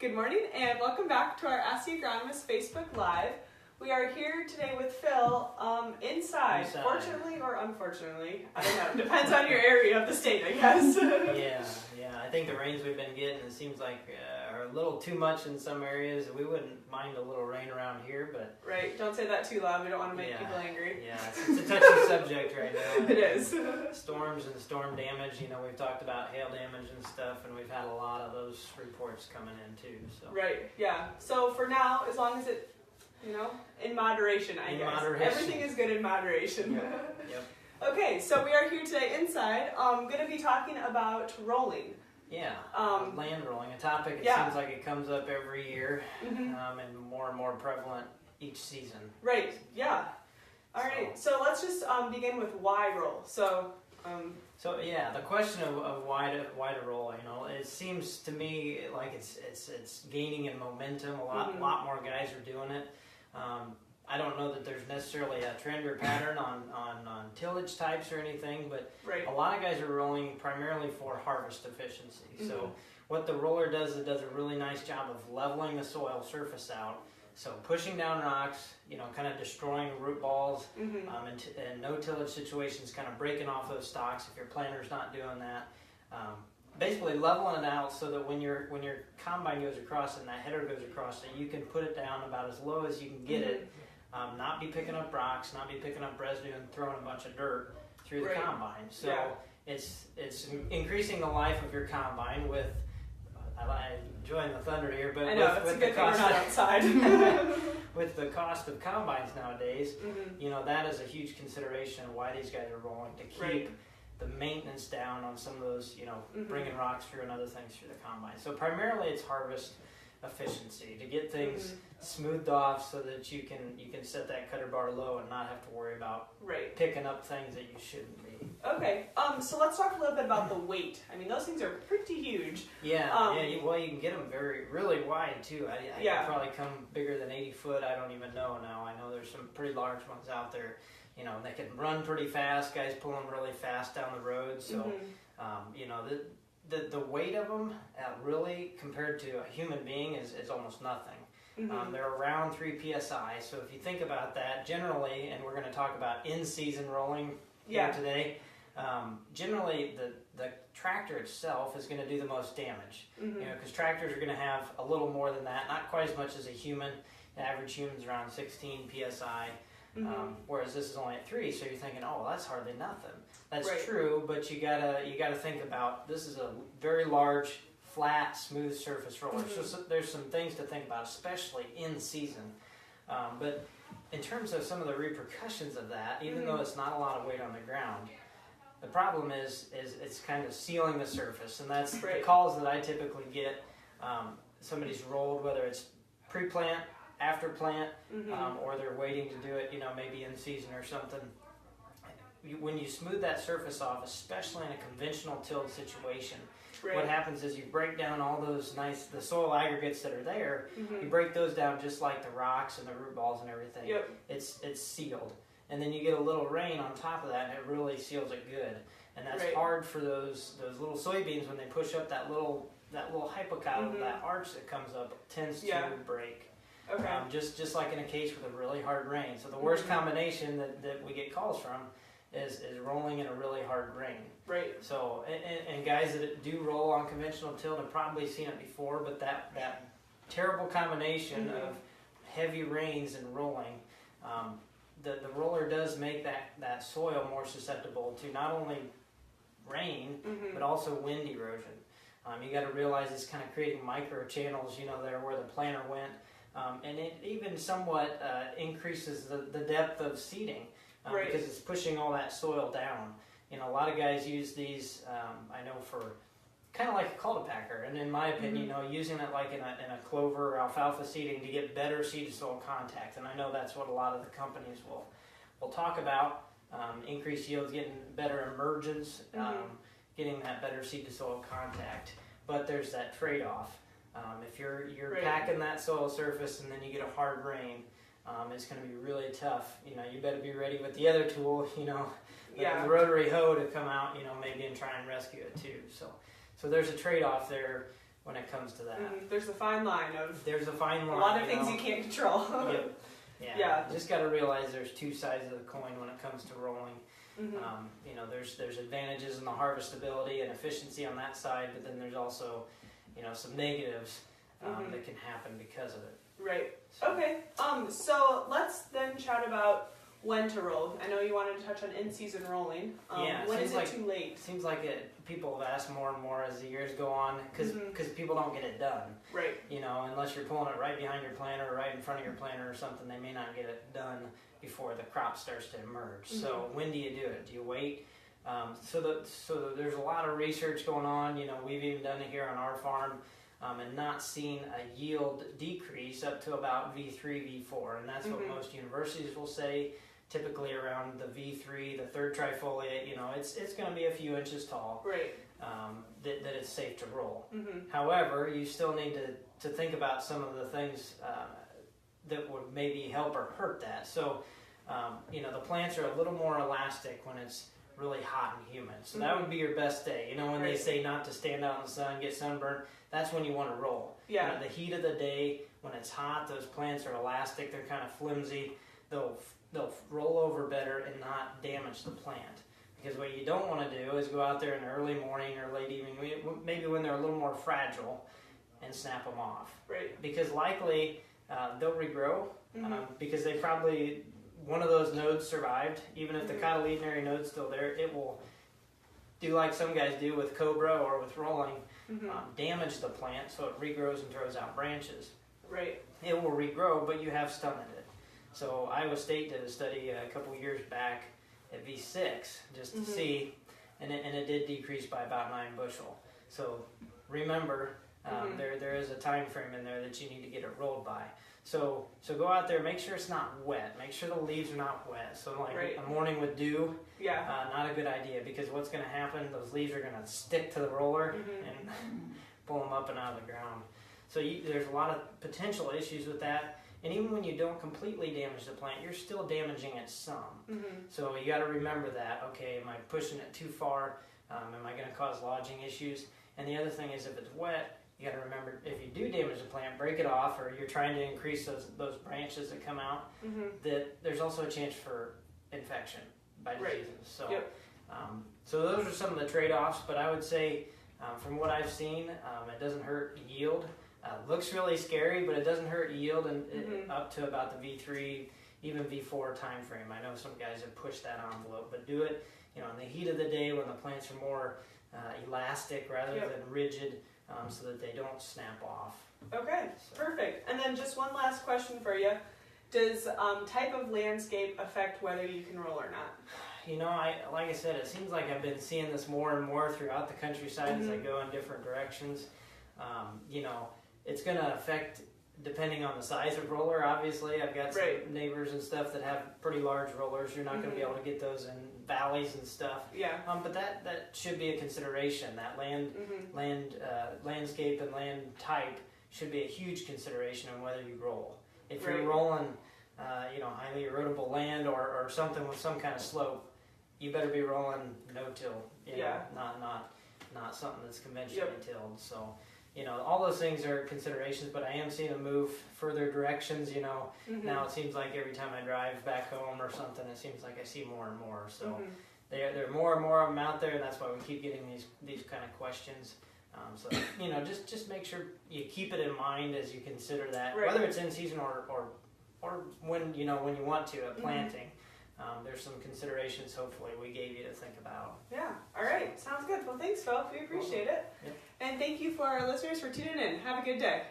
Good morning and welcome back to our Ask the Agronomist Facebook Live. We are here today with Phil inside, fortunately or unfortunately. I don't know, depends on your area of the state, I guess. Yeah. I think the rains we've been getting, it seems like are a little too much in some areas. We wouldn't mind a little rain around here, but... Right, don't say that too loud. We don't want to make people angry. Yeah, it's a touchy subject right now. It is. Storms and storm damage, we've talked about hail damage and stuff, and we've had a lot of those reports coming in too. So. Right, yeah. So for now, as long as it, in moderation, I guess. Moderation. Everything is good in moderation. Yep. Okay, so we are here today inside. I'm going to be talking about rolling. Yeah, land rolling, a topic it seems like it comes up every year, and more prevalent each season. Right, yeah. All right, so let's just begin with why roll. So the question of why to roll, it seems to me like it's gaining in momentum. A lot more guys are doing it. I don't know that there's necessarily a trend or pattern on tillage types or anything, but a lot of guys are rolling primarily for harvest efficiency. So what the roller does, it does a really nice job of leveling the soil surface out. So pushing down rocks, kind of destroying root balls, and no tillage situations, kind of breaking off those stalks if your planter's not doing that. Basically leveling it out so that when your combine goes across and that header goes across it, you can put it down about as low as you can get it. Not be picking up rocks, not be picking up residue and throwing a bunch of dirt through the combine. So it's increasing the life of your combine with, I'm enjoying the thunder here, but I know, with the cost outside. with the cost of combines nowadays, that is a huge consideration why these guys are rolling, to keep the maintenance down on some of those, bringing rocks through and other things through the combine. So primarily it's harvest efficiency, to get things smoothed off so that you can set that cutter bar low and not have to worry about picking up things that you shouldn't be. Okay, so let's talk a little bit about the weight. I mean, those things are pretty huge. Well, you can get them really wide too. I could probably come bigger than 80 foot. I don't even know now. I know there's some pretty large ones out there. They can run pretty fast. Guys pull them really fast down the road. So, the weight of them really compared to a human being is almost nothing. They're around 3 psi. So if you think about that, generally, and we're going to talk about in-season rolling here today, generally the tractor itself is going to do the most damage. Because tractors are going to have a little more than that, not quite as much as a human. The average human's around 16 psi. Whereas this is only at 3, so you're thinking, oh, that's hardly nothing. That's true, but you gotta think about, this is a very large, flat, smooth surface roller. So there's some things to think about, especially in season. But in terms of some of the repercussions of that, even though it's not a lot of weight on the ground, the problem is it's kind of sealing the surface, and that's the calls that I typically get. Somebody's rolled, whether it's pre-plant, after plant, or they're waiting to do it, maybe in season or something. When you smooth that surface off, especially in a conventional tilled situation, what happens is you break down all those the soil aggregates that are there. You break those down just like the rocks and the root balls and everything. It's sealed, and then you get a little rain on top of that, and it really seals it good. And that's hard for those little soybeans when they push up that little hypocotyl, that arch that comes up, tends to break. Okay. Just like in a case with a really hard rain. So the worst combination that we get calls from is rolling in a really hard rain. Right. So and guys that do roll on conventional tilled have probably seen it before, but that terrible combination of heavy rains and rolling, the roller does make that soil more susceptible to not only rain but also wind erosion. You got to realize it's kind of creating micro channels, there where the planter went. And it even somewhat increases the depth of seeding because it's pushing all that soil down. A lot of guys use these, I know, for kind of like a cultipacker, and in my opinion, using it like in a clover or alfalfa seeding to get better seed-to-soil contact. And I know that's what a lot of the companies will talk about, increased yields, getting better emergence, getting that better seed-to-soil contact. But there's that trade-off. If you're packing that soil surface and then you get a hard rain, it's going to be really tough. You better be ready with the other tool, the rotary hoe to come out, maybe and try and rescue it too. So there's a trade-off there when it comes to that. There's a fine line of. There's a fine line. A lot of things you can't control. Yep. Yeah. You just got to realize there's two sides of the coin when it comes to rolling. You know, there's advantages in the harvestability and efficiency on that side, but then there's also, you know, some negatives that can happen because of it. Right. So. Okay. So let's then chat about when to roll. I know you wanted to touch on in-season rolling. When is it too late? Seems like people have asked more and more as the years go on, because people don't get it done. Right. You know, unless you're pulling it right behind your planter or right in front of your planter or something, they may not get it done before the crop starts to emerge. So when do you do it? Do you wait? So there's a lot of research going on. You know, we've even done it here on our farm. And not seen a yield decrease up to about V3, V4, and that's what most universities will say. Typically around the V3, the third trifoliate, you know, it's going to be a few inches tall. Right. That it's safe to roll. However, you still need to think about some of the things that would maybe help or hurt that. So, you know, the plants are a little more elastic when it's really hot and humid. So that would be your best day. You know, when they say not to stand out in the sun, get sunburned, that's when you want to roll. Yeah. You know, the heat of the day, when it's hot, those plants are elastic, they're kind of flimsy. They'll roll over better and not damage the plant. Because what you don't want to do is go out there in the early morning or late evening, maybe when they're a little more fragile, and snap them off. Right. Because likely they'll regrow because they probably, one of those nodes survived. Even if the cotyledonary node's still there, it will do like some guys do with cobra or with rolling, damage the plant so it regrows and throws out branches. Right. It will regrow, but you have stunted it. So Iowa State did a study a couple years back at V6 just to see, and it did decrease by about 9 bushel. So remember, there is a time frame in there that you need to get it rolled by. So go out there, make sure it's not wet. Make sure the leaves are not wet. So like a morning with dew, not a good idea, because what's going to happen, those leaves are going to stick to the roller and pull them up and out of the ground. So there's a lot of potential issues with that. And even when you don't completely damage the plant, you're still damaging it some. So you got to remember that. Okay, am I pushing it too far? Am I going to cause lodging issues? And the other thing is, if it's wet, you got to remember, if you do damage the plant, break it off, or you're trying to increase those branches that come out, that there's also a chance for infection by diseases. So, so those are some of the trade-offs. But I would say, from what I've seen, it doesn't hurt yield. Looks really scary, but it doesn't hurt yield, and up to about the V3, even V4 time frame. I know some guys have pushed that envelope, but do it, you know, in the heat of the day when the plants are more elastic rather than rigid, so that they don't snap off. Okay, perfect. And then just one last question for you. Does type of landscape affect whether you can roll or not? You know, like I said, it seems like I've been seeing this more and more throughout the countryside as I go in different directions. You know, it's going to affect depending on the size of roller. Obviously, I've got some neighbors and stuff that have pretty large rollers. You're not going to be able to get those in valleys and stuff. Yeah. But that should be a consideration. That landscape and land type should be a huge consideration on whether you roll. If you're rolling, you know, highly erodible land or something with some kind of slope, you better be rolling no-till. You know, not something that's conventionally tilled. So. You know, all those things are considerations, but I am seeing them move further directions, you know. Now it seems like every time I drive back home or something, it seems like I see more and more. So there are more and more of them out there, and that's why we keep getting these kind of questions. So, you know, just make sure you keep it in mind as you consider that, whether it's in season or when, you know, when you want to, at planting. There's some considerations, hopefully, we gave you to think about. Yeah. All right. Sounds good. Well, thanks, Phil. We appreciate it. Yep. And thank you for our listeners for tuning in. Have a good day.